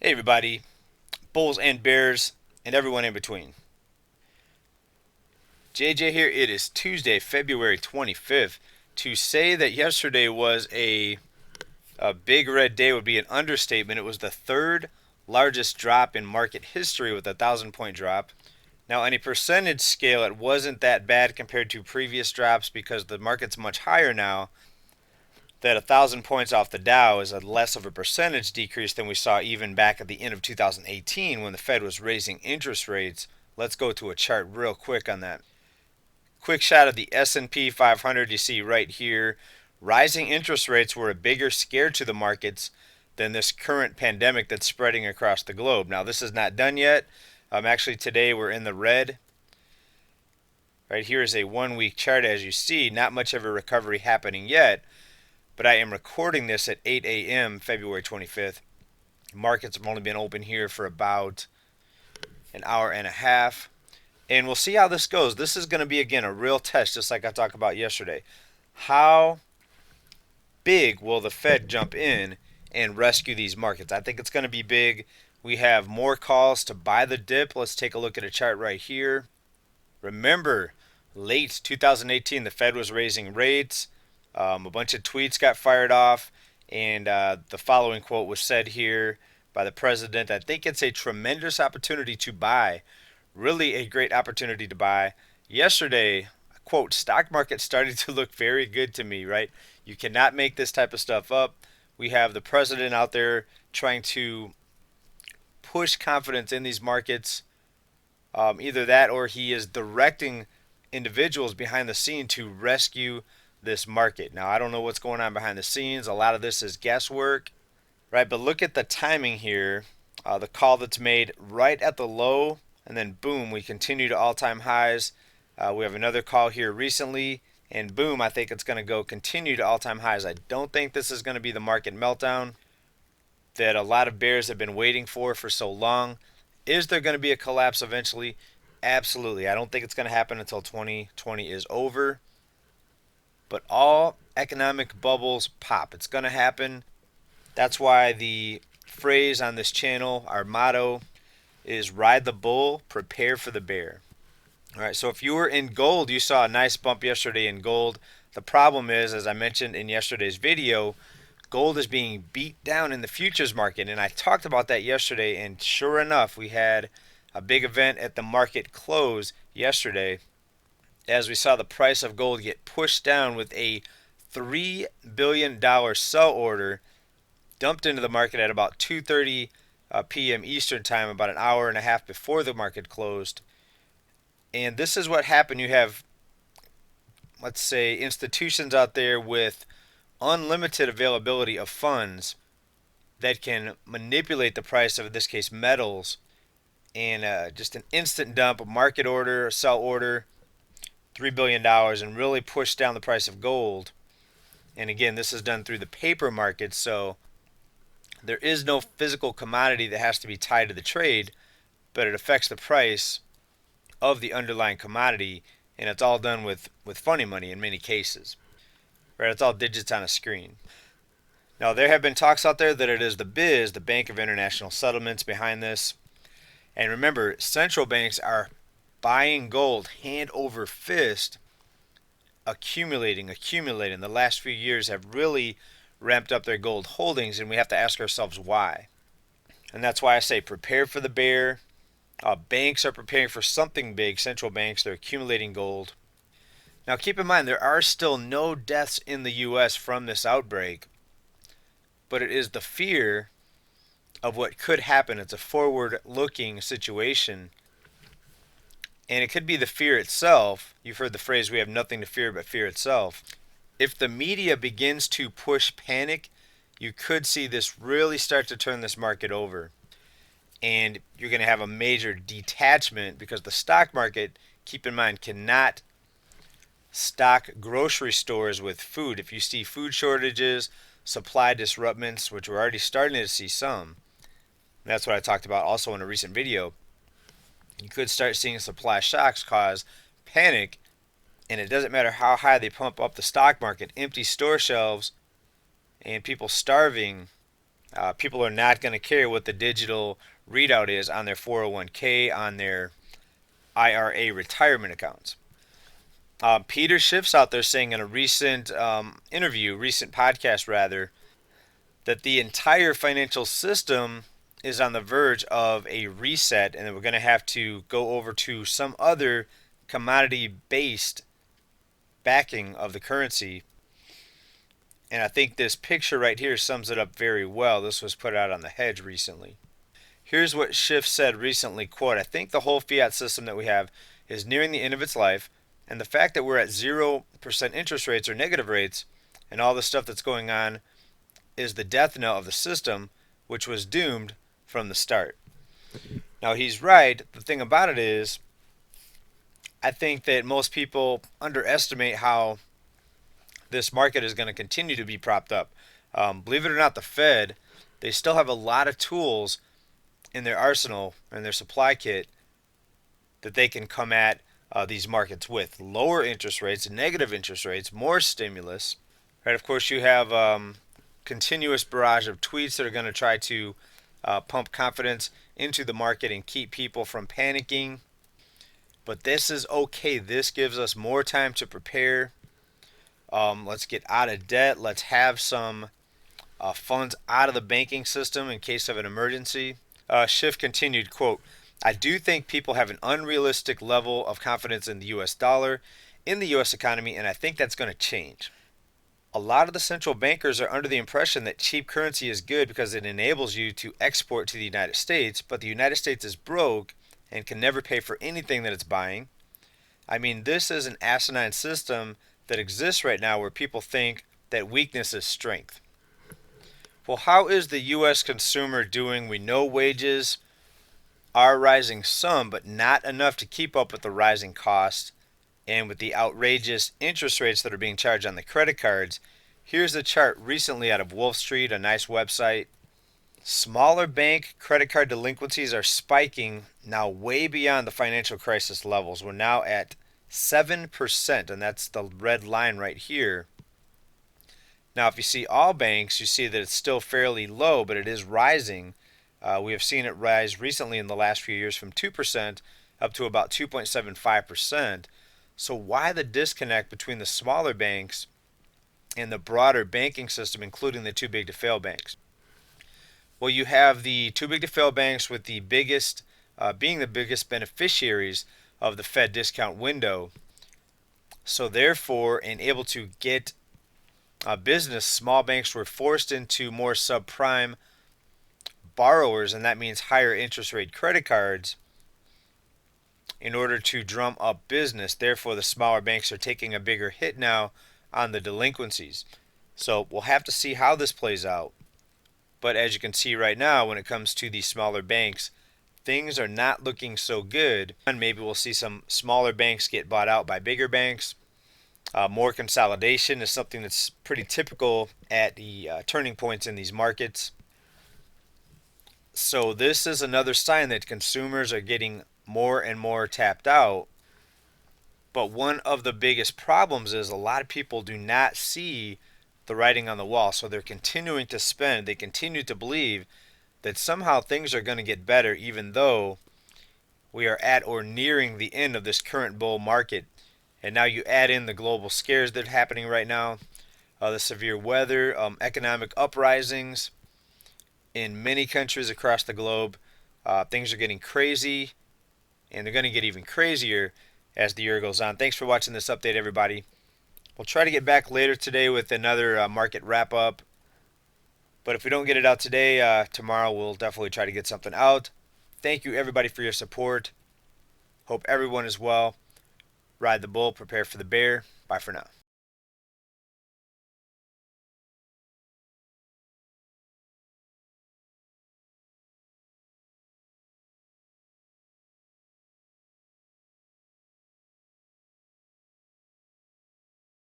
Hey everybody, Bulls and Bears, and everyone in between. JJ here. It is Tuesday, February 25th. To say that yesterday was a big red day would be an understatement. It was the third largest drop in market history with a 1,000 point drop. Now, on a percentage scale, it wasn't that bad compared to previous drops because the market's much higher now. That 1,000 points off the Dow is a less of a percentage decrease than we saw even back at the end of 2018 when the Fed was raising interest rates. Let's go to a chart real quick on that. Quick shot of the S&P 500 you see right here. Rising interest rates were a bigger scare to the markets than this current pandemic that's spreading across the globe. Now, this is not done yet. Actually, today we're in the red. Right here is a 1 week chart. As you see, not much of a recovery happening yet, but I am recording this at 8 a.m. February 25th. Markets have only been open here for about an hour and a half. And we'll see how this goes. This is going to be, again, a real test, just like I talked about yesterday. How big will the Fed jump in and rescue these markets? I think it's going to be big. We have more calls to buy the dip. Let's take a look at a chart right here. Remember, late 2018, the Fed was raising rates. A bunch of tweets got fired off, and the following quote was said here by the president. I think it's a tremendous opportunity to buy. Really a great opportunity to buy. Yesterday, quote, stock market started to look very good to me, right? You cannot make this type of stuff up. We have the president out there trying to push confidence in these markets. Either that or he is directing individuals behind the scene to rescue this market. Now, I don't know what's going on behind the scenes. A lot of this is guesswork, right? But look at the timing here. The call that's made right at the low, and then boom, we continue to all-time highs. We have another call here recently, and boom, I think it's going to go continue to all-time highs. I don't think this is going to be the market meltdown that a lot of bears have been waiting for so long. Is there going to be a collapse eventually? Absolutely. I don't think it's going to happen until 2020 is over. But all economic bubbles pop. It's going to happen. That's why the phrase on this channel, our motto, is ride the bull, prepare for the bear. All right, so if you were in gold, you saw a nice bump yesterday in gold. The problem is, as I mentioned in yesterday's video, gold is being beat down in the futures market. And I talked about that yesterday, and sure enough, we had a big event at the market close yesterday as we saw the price of gold get pushed down with a $3 billion sell order dumped into the market at about 2:30 p.m. Eastern time, about an hour and a half before the market closed. And this is what happened. You have, let's say, institutions out there with unlimited availability of funds that can manipulate the price of, in this case, metals, and just an instant dump, a market order, a sell order, $3 billion, and really push down the price of gold. And again, this is done through the paper market, so there is no physical commodity that has to be tied to the trade, but it affects the price of the underlying commodity, and it's all done with funny money in many cases. Right? It's all digits on a screen. Now, there have been talks out there that it is the BIZ, the Bank of International Settlements, behind this. And remember, central banks are buying gold hand over fist, accumulating. The last few years have really ramped up their gold holdings, and we have to ask ourselves why. And that's why I say prepare for the bear. Banks are preparing for something big. Central banks, they're accumulating gold. Now keep in mind, there are still no deaths in the U.S. from this outbreak, but it is the fear of what could happen. It's a forward-looking situation, and it could be the fear itself. You've heard the phrase, we have nothing to fear but fear itself. If the media begins to push panic, you could see this really start to turn this market over. And you're going to have a major detachment because the stock market, keep in mind, cannot stock grocery stores with food. If you see food shortages, supply disruptions, which we're already starting to see some, that's what I talked about also in a recent video, you could start seeing supply shocks cause panic, and it doesn't matter how high they pump up the stock market, empty store shelves and people starving, People are not going to care what the digital readout is on their 401k, on their IRA retirement accounts. Peter Schiff's out there saying in a recent recent podcast rather, that the entire financial system is on the verge of a reset and that we're going to have to go over to some other commodity based backing of the currency. And I think this picture right here sums it up very well. This was put out on the Hedge recently. Here's what Schiff said recently, quote, "I think the whole fiat system that we have is nearing the end of its life, and the fact that we're at 0% interest rates or negative rates and all the stuff that's going on is the death knell of the system, which was doomed from the start." Now, he's right. The thing about it is, I think that most people underestimate how this market is going to continue to be propped up. Believe it or not, the Fed, they still have a lot of tools in their arsenal and their supply kit that they can come at these markets with. Lower interest rates, negative interest rates, more stimulus. Right? Of course, you have continuous barrage of tweets that are going to try to pump confidence into the market and keep people from panicking. But this is okay. This gives us more time to prepare. Let's get out of debt. Let's have some funds out of the banking system in case of an emergency. Schiff continued, quote, "I do think people have an unrealistic level of confidence in the U.S. dollar, in the U.S. economy, and I think that's going to change. A lot of the central bankers are under the impression that cheap currency is good because it enables you to export to the United States, but the United States is broke and can never pay for anything that it's buying. I mean, this is an asinine system that exists right now where people think that weakness is strength." Well, how is the U.S. consumer doing? We know wages are rising some, but not enough to keep up with the rising costs and with the outrageous interest rates that are being charged on the credit cards. Here's a chart recently out of Wolf Street, a nice website. Smaller bank credit card delinquencies are spiking now way beyond the financial crisis levels. We're now at 7%, and that's the red line right here. Now, if you see all banks, you see that it's still fairly low, but it is rising. We have seen it rise recently in the last few years from 2% up to about 2.75%. So why the disconnect between the smaller banks and the broader banking system, including the too big to fail banks? Well, you have the too big to fail banks with the biggest, being the biggest beneficiaries of the Fed discount window. So therefore, and able to get business, small banks were forced into more subprime borrowers, and that means higher interest rate credit cards in order to drum up business. Therefore, the smaller banks are taking a bigger hit now on the delinquencies. So we'll have to see how this plays out. But as you can see right now, when it comes to these smaller banks, things are not looking so good. And maybe we'll see some smaller banks get bought out by bigger banks. More consolidation is something that's pretty typical at the turning points in these markets. So this is another sign that consumers are getting more and more tapped out. But one of the biggest problems is a lot of people do not see the writing on the wall. So they're continuing to spend. They continue to believe that somehow things are going to get better even though we are at or nearing the end of this current bull market. And now you add in the global scares that are happening right now, the severe weather, economic uprisings in many countries across the globe. Things are getting crazy, and they're going to get even crazier as the year goes on. Thanks for watching this update, everybody. We'll try to get back later today with another market wrap-up. But if we don't get it out today, tomorrow we'll definitely try to get something out. Thank you, everybody, for your support. Hope everyone is well. Ride the bull, prepare for the bear. Bye for now.